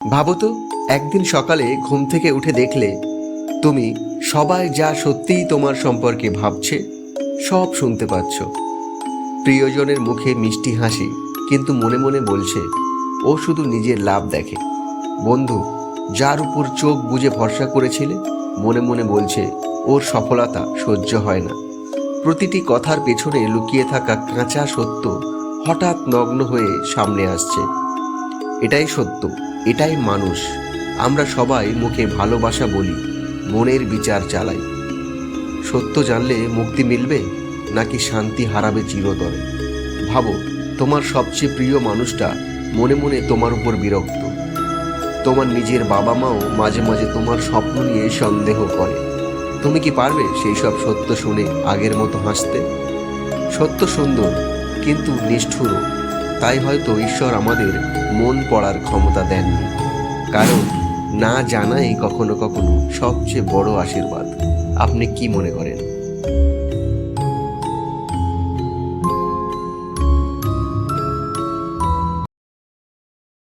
ভাবো তো, একদিন সকালে ঘুম থেকে উঠে দেখলে তুমি সবাই যা সত্যিই তোমার সম্পর্কে ভাবছে সব শুনতে পাচ্ছ। প্রিয়জনের মুখে মিষ্টি হাসি, কিন্তু মনে মনে বলছে ও শুধু নিজের লাভ দেখে। বন্ধু যার উপর চোখ বুজে ভরসা করেছিলে, মনে মনে বলছে ওর সফলতা সহ্য হয় না। প্রতিটি কথার পেছনে লুকিয়ে থাকা কাঁচা সত্য হঠাৎ নগ্ন হয়ে সামনে আসছে। এটাই সত্য, এটাই মানুষ। আমরা সবাই মুখে ভালোবাসা বলি, মনের বিচার চালাই। সত্য জানলে মুক্তি মিলবে নাকি শান্তি হারাবে চিরতরে? ভাবো, তোমার সবচেয়ে প্রিয় মানুষটা মনে মনে তোমার উপর বিরক্ত। তোমার নিজের বাবা মাও মাঝে মাঝে তোমার স্বপ্ন নিয়ে সন্দেহ করে। তুমি কি পারবে সেই সব সত্য শুনে আগের মতো হাসতে? সত্য সুন্দর, কিন্তু নিষ্ঠুরও। তাই হয়তো ঈশ্বর আমাদের মন পড়ার ক্ষমতা দেননি, কারণ না জানাই কখনো কখনো সবচেয়ে বড় আশীর্বাদ। আপনি কি মনে করেন?